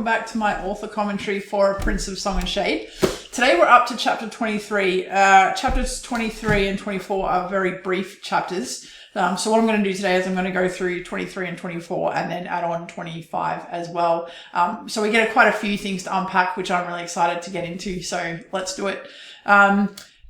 back to my author commentary for Prince of Song and Shade. Today we're up to chapter 23. Chapters 23 and 24 are very brief chapters. So what I'm going to do today is I'm going to go through 23 and 24 and then add on 25 as well. So we get quite a few things to unpack, which I'm really excited to get into. So let's do it.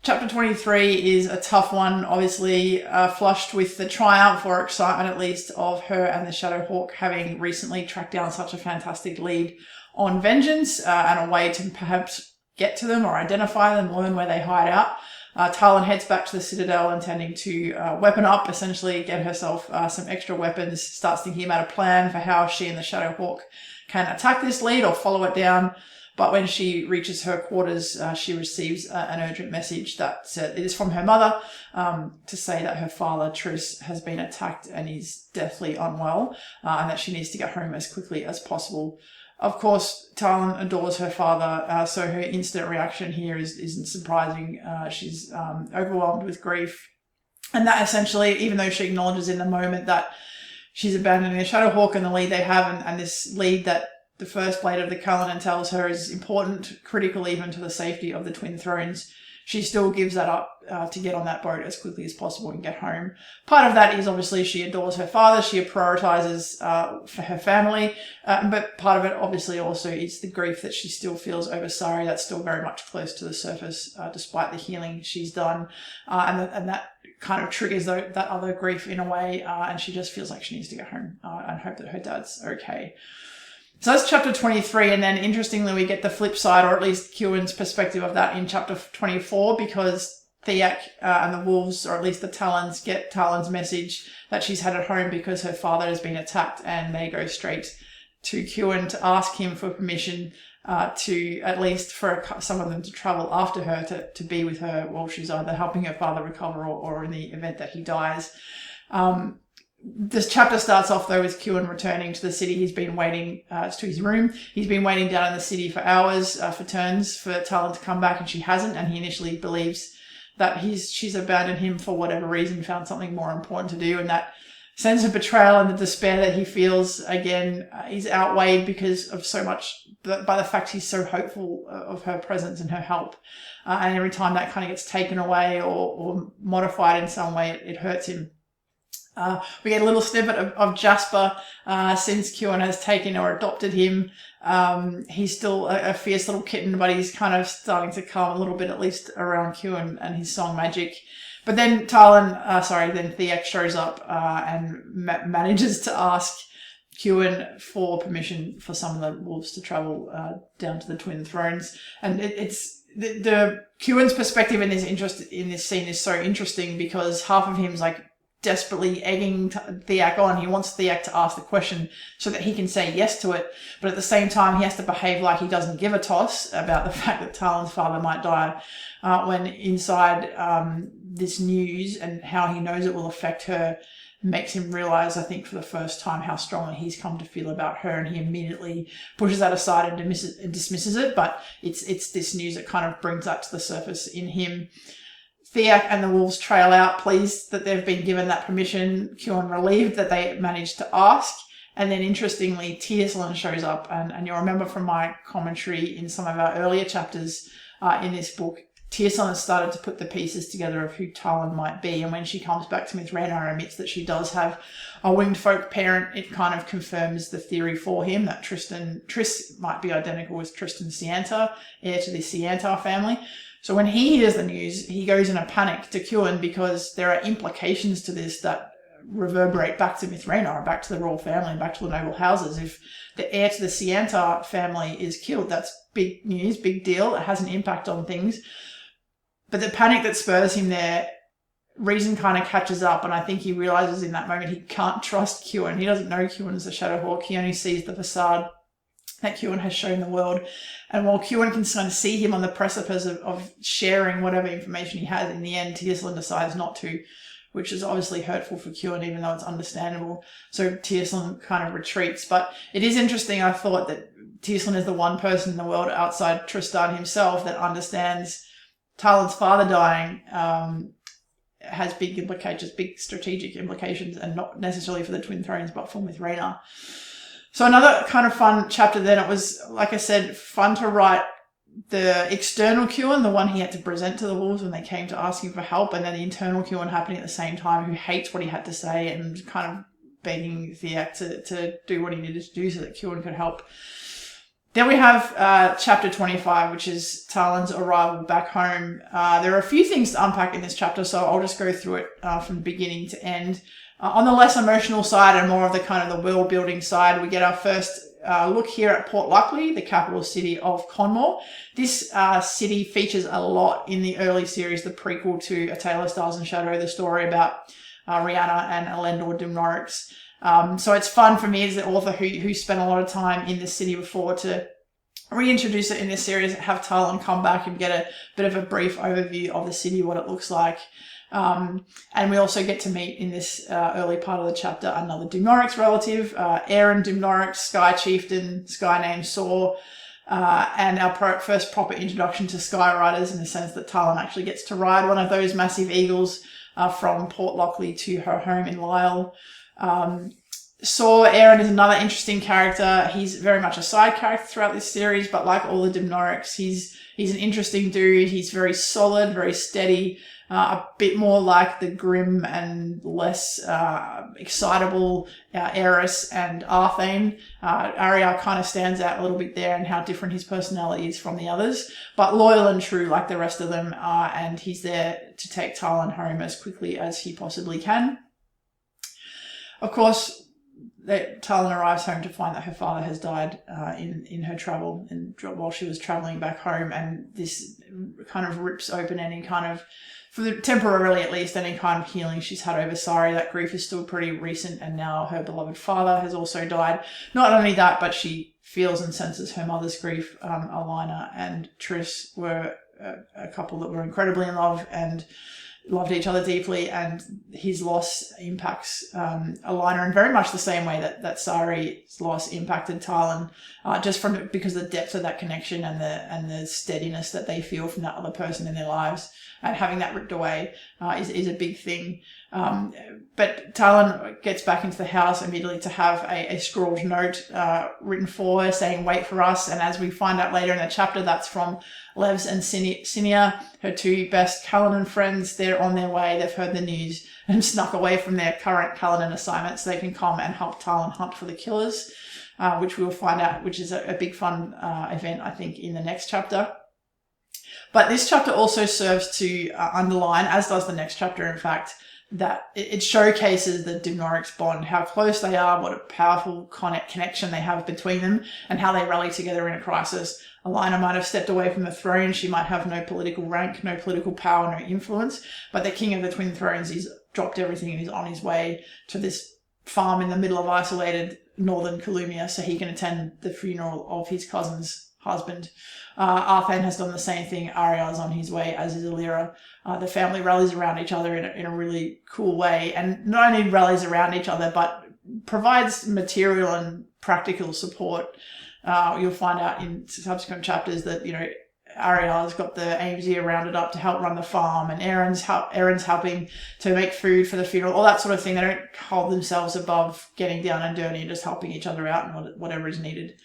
Chapter 23 is a tough one, obviously flushed with the triumph or excitement at least of her and the Shadow Hawk having recently tracked down such a fantastic lead on vengeance and a way to perhaps get to them or identify them, learn where they hide out. Talyn heads back to the Citadel intending to weapon up, essentially get herself some extra weapons, starts thinking about a plan for how she and the Shadow Hawk can attack this lead or follow it down. But when she reaches her quarters, she receives an urgent message that it is from her mother to say that her father, Triss, has been attacked and is deathly unwell and that she needs to get home as quickly as possible. Of course, Talyn adores her father, so her instant reaction here isn't surprising. She's overwhelmed with grief. And that essentially, even though she acknowledges in the moment that she's abandoning the Shadow Hawk and the lead they have and this lead that the first blade of the Cullinan tells her is important, critical even to the safety of the Twin Thrones, she still gives that up to get on that boat as quickly as possible and get home. Part of that is obviously she adores her father, she prioritizes for her family, but part of it obviously also is the grief that she still feels over Sari. That's still very much close to the surface despite the healing she's done, and that kind of triggers that other grief in a way, and she just feels like she needs to go home and hope that her dad's okay. So that's chapter 23, and then interestingly we get the flip side, or at least Cuinn's perspective of that in chapter 24, because Theak and the wolves, or at least the Talyns, get Talyn's message that she's headed home because her father has been attacked, and they go straight to Cuinn to ask him for permission to, at least for some of them, to travel after her, to be with her while she's either helping her father recover or in the event that he dies. This chapter starts off though with Cuinn returning to the city. He's been waiting to his room. He's been waiting down in the city for hours, for turns for Talyn to come back, and she hasn't. And he initially believes that she's abandoned him for whatever reason, found something more important to do, and that sense of betrayal and the despair that he feels again is outweighed because of so much by the fact he's so hopeful of her presence and her help. And every time that kind of gets taken away or modified in some way, it hurts him. We get a little snippet of Jasper since Cuinn has taken or adopted him. He's still a fierce little kitten, but he's kind of starting to calm a little bit, at least around Cuinn and his song magic. But then then Theak shows up and manages to ask Cuinn for permission for some of the wolves to travel down to the Twin Thrones. And it's the Cuinn's perspective in this scene is so interesting because half of him's like desperately egging Theak on. He wants Theak to ask the question so that he can say yes to it. But at the same time, he has to behave like he doesn't give a toss about the fact that Talyn's father might die when inside this news and how he knows it will affect her makes him realize, I think, for the first time how strongly he's come to feel about her, and he immediately pushes that aside and dismisses it. But it's this news that kind of brings that to the surface in him. Theak and the wolves trail out, pleased that they've been given that permission. Cuinn relieved that they managed to ask. And then interestingly, Talyn shows up. And you'll remember from my commentary in some of our earlier chapters in this book, Talyn has started to put the pieces together of who Talyn might be. And when she comes back to Mithranar and admits that she does have a winged folk parent, it kind of confirms the theory for him that Triss might be identical with Tristan Siantar, heir to the Siantar family. So when he hears the news, he goes in a panic to Cuinn because there are implications to this that reverberate back to Mithranar, back to the royal family, back to the noble houses. If the heir to the Siantar family is killed, that's big news, big deal. It has an impact on things. But the panic that spurs him there, reason kind of catches up, and I think he realizes in that moment he can't trust Cuinn. He doesn't know Cuinn as a Shadow Hawk. He only sees the facade that Cuinn has shown the world. And while Cuinn can kind of see him on the precipice of sharing whatever information he has, in the end, Talyn decides not to, which is obviously hurtful for Cuinn, even though it's understandable. So Talyn kind of retreats. But it is interesting, I thought, that Talyn is the one person in the world outside Tristan himself that understands Talyn's father dying has big implications, big strategic implications, and not necessarily for the Twin Thrones, but for Mithranar. So another kind of fun chapter then, it was, like I said, fun to write the external Cuinn, the one he had to present to the wolves when they came to ask him for help, and then the internal Cuinn happening at the same time, who hates what he had to say and kind of begging Theac to do what he needed to do so that Cuinn could help. Then we have chapter 25, which is Talyn's arrival back home. There are a few things to unpack in this chapter, so I'll just go through it from beginning to end. On the less emotional side and more of the kind of the world building side, we get our first look here at Port Luckley, the capital city of Conmore. This city features a lot in the early series, the prequel to A Tale of Stars and Shadow, the story about Rhianna and Elendor Dumnorix. So it's fun for me as the author who spent a lot of time in this city before to reintroduce it in this series, have Talyn come back and get a bit of a brief overview of the city, what it looks like. And we also get to meet in this early part of the chapter another Dumnorix relative, Aaron Dumnorix, Sky Chieftain, Sky named Saw, and our first proper introduction to Sky Riders, in the sense that Talyn actually gets to ride one of those massive eagles from Port Luckley to her home in Lyle. Saw, Aaron, is another interesting character. He's very much a side character throughout this series, but like all the Dumnorix, he's an interesting dude. He's very solid, very steady, a bit more like the grim and less excitable Eris and Arthane. Ariel kind of stands out a little bit there in how different his personality is from the others, but loyal and true like the rest of them, and he's there to take Talyn home as quickly as he possibly can. Of course, Talyn arrives home to find that her father has died in her travel and while she was traveling back home, and this kind of rips open any kind of, temporarily at least, any kind of healing she's had over Sari. That grief is still pretty recent, and now her beloved father has also died. Not only that, but she feels and senses her mother's grief. Alina and Triss were a couple that were incredibly in love and loved each other deeply, and his loss impacts Alina in very much the same way that Sari's loss impacted Talyn, just because of the depth of that connection and the steadiness that they feel from that other person in their lives, and having that ripped away is a big thing. But Talyn gets back into the house immediately to have a scrawled note written for her saying, "Wait for us." And as we find out later in the chapter, that's from Levs and Cinia, her two best Caladan friends. They're on their way. They've heard the news and snuck away from their current Caladan assignment so they can come and help Talyn hunt for the killers, which we'll find out, which is a big fun event, I think, in the next chapter. But this chapter also serves to underline, as does the next chapter, in fact, that it showcases the Dumnorix bond, how close they are, what a powerful connection they have between them, and how they rally together in a crisis. Alina might have stepped away from the throne. She might have no political rank, no political power, no influence, but the king of the Twin Thrones, he's dropped everything and he's on his way to this farm in the middle of isolated northern Columbia so he can attend the funeral of his cousin's husband. Arthane has done the same thing. Ariel's on his way, as is Alira. The family rallies around each other in a really cool way, and not only rallies around each other, but provides material and practical support. You'll find out in subsequent chapters that, Ariel's got the Aimsy rounded up to help run the farm, and Aaron's helping to make food for the funeral, all that sort of thing. They don't hold themselves above getting down and dirty and just helping each other out and whatever is needed.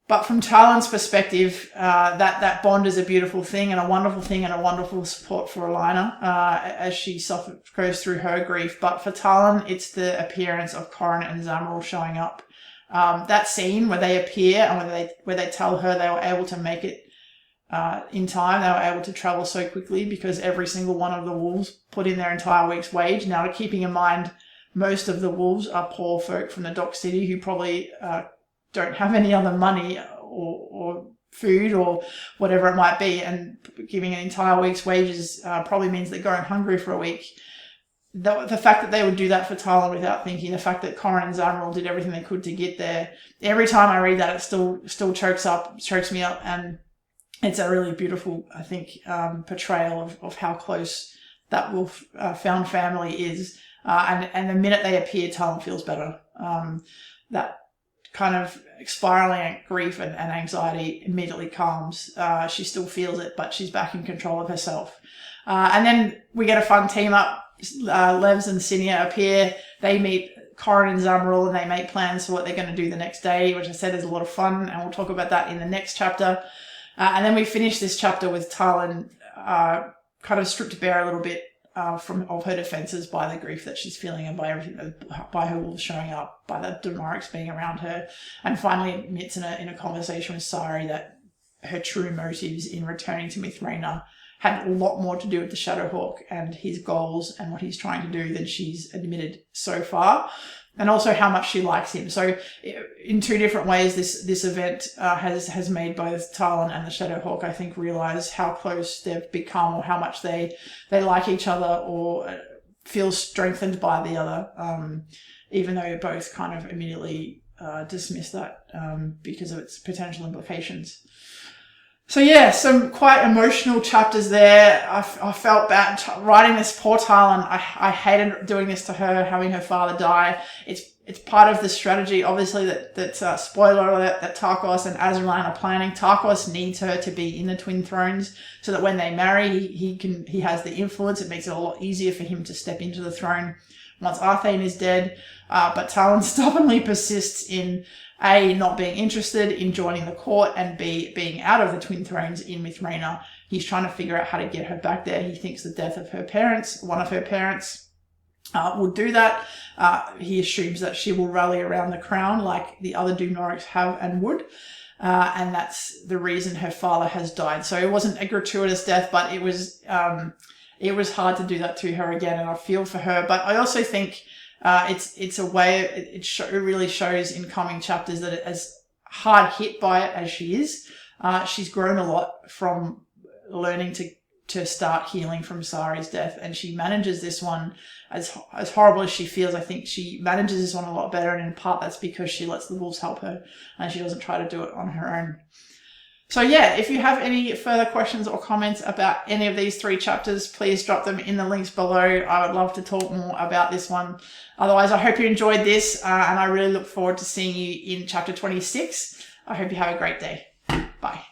But from Talyn's perspective, that bond is a beautiful thing and a wonderful support for Alina as she goes through her grief. But for Talyn, it's the appearance of Corin and Zamril showing up. That scene where they appear and where they tell her they were able to make it in time, they were able to travel so quickly because every single one of the wolves put in their entire week's wage. Now, keeping in mind, most of the wolves are poor folk from the Dock City who probably don't have any other money or food or whatever it might be, and giving an entire week's wages probably means they're going hungry for a week. The fact that they would do that for Talyn without thinking, the fact that Corin and Zamril did everything they could to get there, every time I read that, it still chokes me up, and it's a really beautiful, I think, portrayal of how close that wolf found family is. And the minute they appear, Talyn feels better. That kind of spiraling grief and anxiety immediately calms. She still feels it, but she's back in control of herself. And then we get a fun team up. Levs and Cinia appear. They meet Cuinn and Zamrul, and they make plans for what they're going to do the next day, which I said is a lot of fun, and we'll talk about that in the next chapter. And then we finish this chapter with Talyn kind of stripped bare a little bit of her defenses by the grief that she's feeling and by everything, by her wolves showing up, by the Dumnorix being around her, and finally admits in a conversation with Sari that her true motives in returning to Mithranar had a lot more to do with the Shadowhawk and his goals and what he's trying to do than she's admitted so far, and also how much she likes him. So in two different ways, this event has made both Talyn and the Shadowhawk, I think, realize how close they've become, or how much they like each other, or feel strengthened by the other, even though both kind of immediately dismiss that because of its potential implications. So yeah, some quite emotional chapters there. I felt bad writing this poor Talyn. I hated doing this to her, having her father die. It's part of the strategy, obviously, that spoiler alert, that Tarkos and Azralan are planning. Tarkos needs her to be in the Twin Thrones so that when they marry, he has the influence. It makes it a lot easier for him to step into the throne once Arthane is dead. But Talyn stubbornly persists in A, not being interested in joining the court, and B, being out of the Twin Thrones in Mithranar. He's trying to figure out how to get her back there. He thinks the death of her parents, one of her parents, would do that. He assumes that she will rally around the crown like the other Dumnorix have and would. And that's the reason her father has died. So it wasn't a gratuitous death, but it was hard to do that to her again, and I feel for her. But I also think it's a way, it really shows in coming chapters that as hard hit by it as she is, she's grown a lot from learning to start healing from Sari's death, and she manages this one, as horrible as she feels, I think she manages this one a lot better, and in part that's because she lets the wolves help her and she doesn't try to do it on her own. So yeah, if you have any further questions or comments about any of these three chapters, please drop them in the links below. I would love to talk more about this one. Otherwise, I hope you enjoyed this, and I really look forward to seeing you in chapter 26. I hope you have a great day. Bye.